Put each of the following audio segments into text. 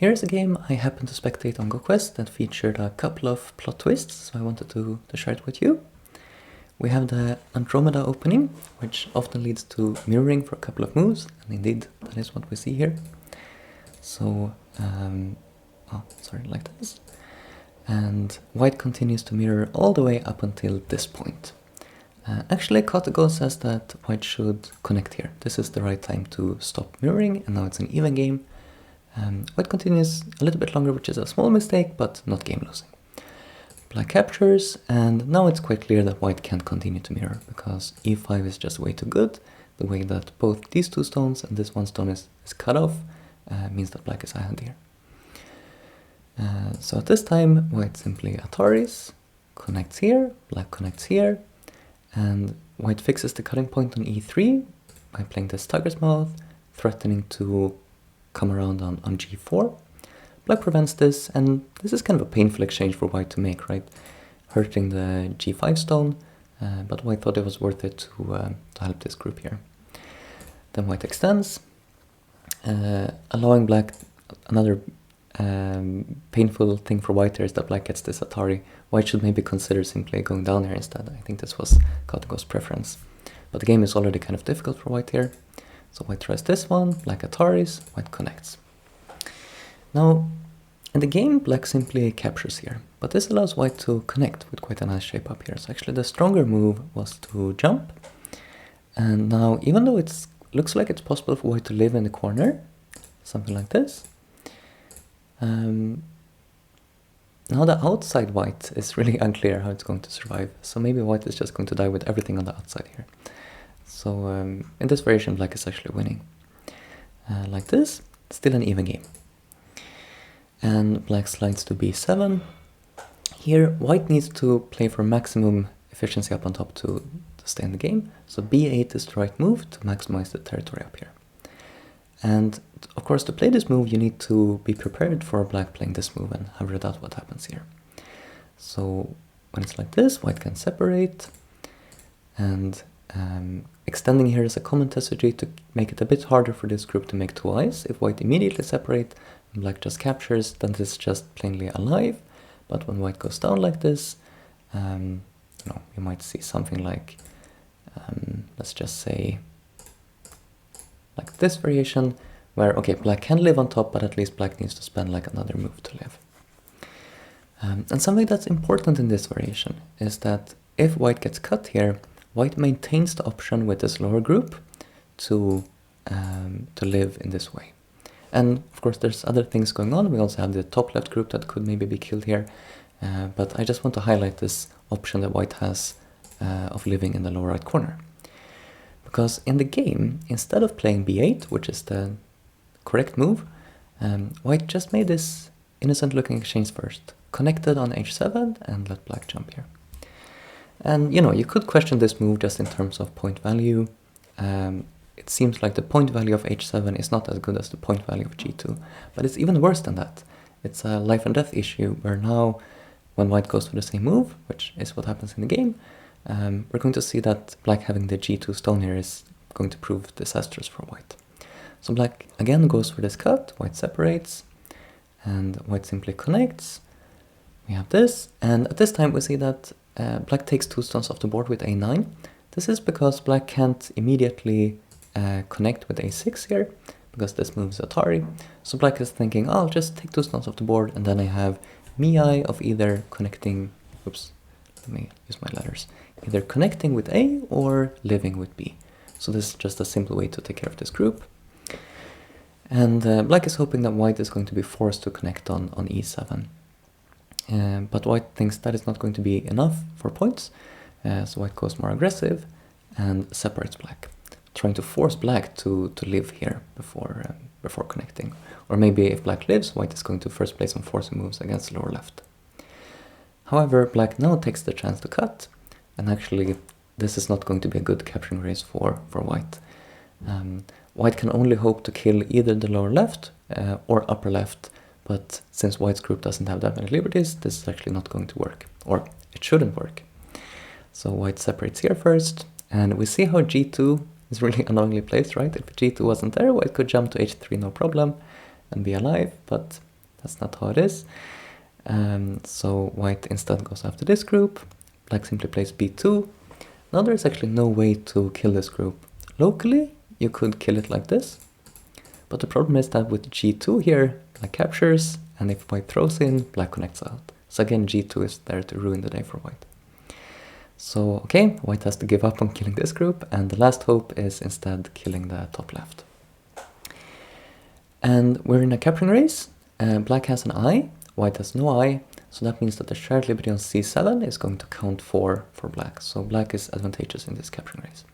Here's a game I happened to spectate on GoQuest that featured a couple of plot twists, so I wanted to share it with you. We have the Andromeda opening, which often leads to mirroring for a couple of moves, and indeed that is what we see here. So, like this. And white continues to mirror all the way up until this point. Actually, Kotago says that white should connect here. This is the right time to stop mirroring, and now it's an even game. White continues a little bit longer, which is a small mistake, but not game losing. Black captures, and now it's quite clear that white can't continue to mirror, because e5 is just way too good. The way that both these two stones and this one stone is cut off means that black is ahead here. So at this time, white simply Ataris, connects here, black connects here, and white fixes the cutting point on e3 by playing this Tiger's Mouth, threatening to come around on g4. Black prevents this, and this is kind of a painful exchange for white to make, right? Hurting the g5 stone, but white thought it was worth it to help this group here. Then white extends, allowing black another painful thing for white here is that black gets this Atari. White should maybe consider simply going down here instead. I think this was Kotago's preference. But the game is already kind of difficult for white here. So white tries this one, black Ataris, white connects. Now, in the game, black simply captures here. But this allows white to connect with quite a nice shape up here. So actually the stronger move was to jump. And now, even though it looks like it's possible for white to live in the corner, something like this, now the outside white is really unclear how it's going to survive. So maybe white is just going to die with everything on the outside here. So in this variation, black is actually winning. Like this, still an even game. And black slides to b7. Here, white needs to play for maximum efficiency up on top to stay in the game. So b8 is the right move to maximize the territory up here. And of course, to play this move, you need to be prepared for black playing this move and have read out what happens here. So when it's like this, white can separate, and extending here is a common strategy to make it a bit harder for this group to make two eyes. If white immediately separate and black just captures, then this is just plainly alive. But when white goes down like this, you might see something like, let's just say, like this variation, where, okay, black can live on top, but at least black needs to spend like another move to live. And something that's important in this variation is that if white gets cut here, white maintains the option with this lower group to live in this way. And of course there's other things going on. We also have the top left group that could maybe be killed here, but I just want to highlight this option that white has of living in the lower right corner. Because in the game, instead of playing b8, which is the correct move, white just made this innocent looking exchange first, connected on h7 and let black jump here. And you could question this move just in terms of point value. It seems like the point value of h7 is not as good as the point value of g2, but it's even worse than that. It's a life and death issue where now when white goes for the same move, which is what happens in the game, we're going to see that black having the g2 stone here is going to prove disastrous for white. So black again goes for this cut, white separates, and white simply connects. We have this, and at this time we see that black takes two stones off the board with a9. This is because black can't immediately connect with a6 here, because this moves Atari. So black is thinking, oh, I'll just take two stones off the board, and then I have mi of either connecting, oops, let me use my letters, either connecting with A or living with B. So this is just a simple way to take care of this group. And black is hoping that white is going to be forced to connect on e7. But white thinks that is not going to be enough for points, so white goes more aggressive and separates black, trying to force black to live here before connecting. Or maybe if black lives, white is going to first play some forcing moves against the lower left. However, black now takes the chance to cut, and actually this is not going to be a good capturing race for white. White can only hope to kill either the lower left or upper left, but since white's group doesn't have that many liberties, this is actually not going to work, or it shouldn't work. So white separates here first, and we see how g2 is really annoyingly placed, right? If g2 wasn't there, white could jump to h3 no problem and be alive, but That's not how it is. So white instead goes after this group. Black simply plays b2. Now there's actually no way to kill this group. Locally, you could kill it like this. But the problem is that with g2 here, black captures, and if white throws in, black connects out. So again, g2 is there to ruin the day for white. So, okay, white has to give up on killing this group, and the last hope is instead killing the top left. And we're in a capturing race. Black has an eye, white has no eye, so that means that the shared liberty on c7 is going to count for black. So black is advantageous in this capturing race.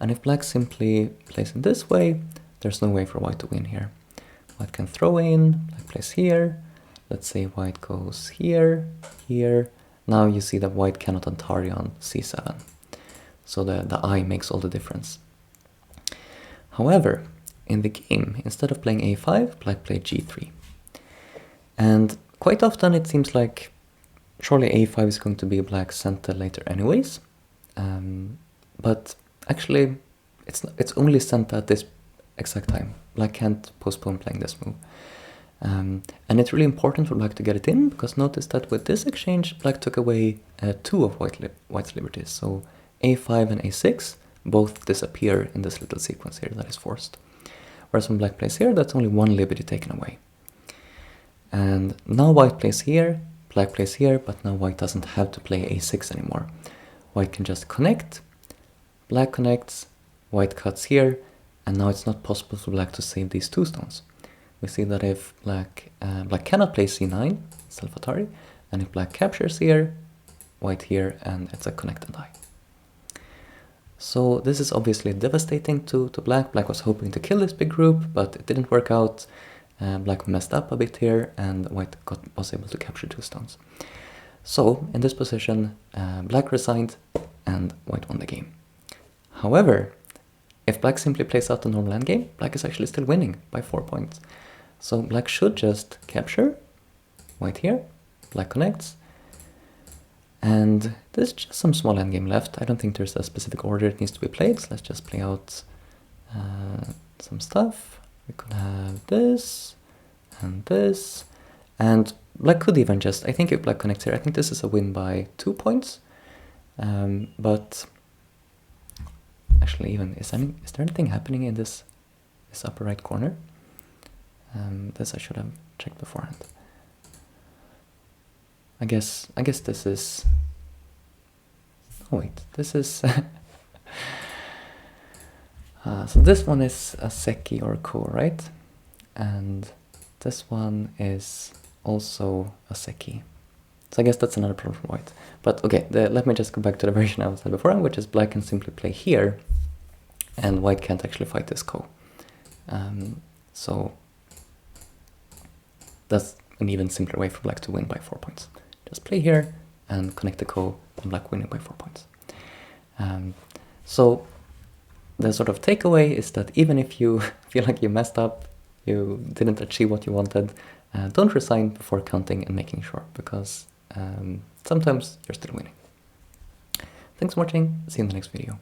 And if black simply plays in this way, there's no way for white to win here. White can throw in, black plays here. Let's say white goes here, here. Now you see that white cannot Antari on c7. So the eye makes all the difference. However, in the game, instead of playing a5, black played g3. And quite often it seems like surely a5 is going to be black's center later anyways. But actually, it's only center at this exact time. Black can't postpone playing this move. And it's really important for black to get it in, because notice that with this exchange, black took away 2 of white's liberties. So a5 and a6 both disappear in this little sequence here that is forced. Whereas when black plays here, that's only 1 liberty taken away. And now white plays here, black plays here, but now white doesn't have to play a6 anymore. White can just connect, black connects, white cuts here, and now it's not possible for black to save these 2 stones. We see that if black cannot play c9, self-Atari, and if black captures here, white here, and it's a connect and die. So this is obviously devastating to black. Black was hoping to kill this big group, but it didn't work out. Black messed up a bit here, and white was able to capture 2 stones. So in this position, black resigned, and white won the game. However, if black simply plays out the normal endgame, black is actually still winning by 4 points. So black should just capture, white here, black connects, and there's just some small endgame left. I don't think there's a specific order it needs to be played, so let's just play out some stuff. We could have this, and black could even just, I think if black connects here, I think this is a win by 2 points, but actually even, is there anything happening in this upper right corner? This I should have checked beforehand. I guess this is, oh wait, this is, so this one is a seki or a ko, right? And this one is also a seki. So I guess that's another problem for white. But okay, let me just go back to the version I was had before, which is black can simply play here, and white can't actually fight this ko. So that's an even simpler way for black to win by 4 points. Just play here and connect the ko, and black winning by 4 points. So the sort of takeaway is that even if you feel like you messed up, you didn't achieve what you wanted, don't resign before counting and making sure, because sometimes you're still winning. Thanks for watching, see you in the next video.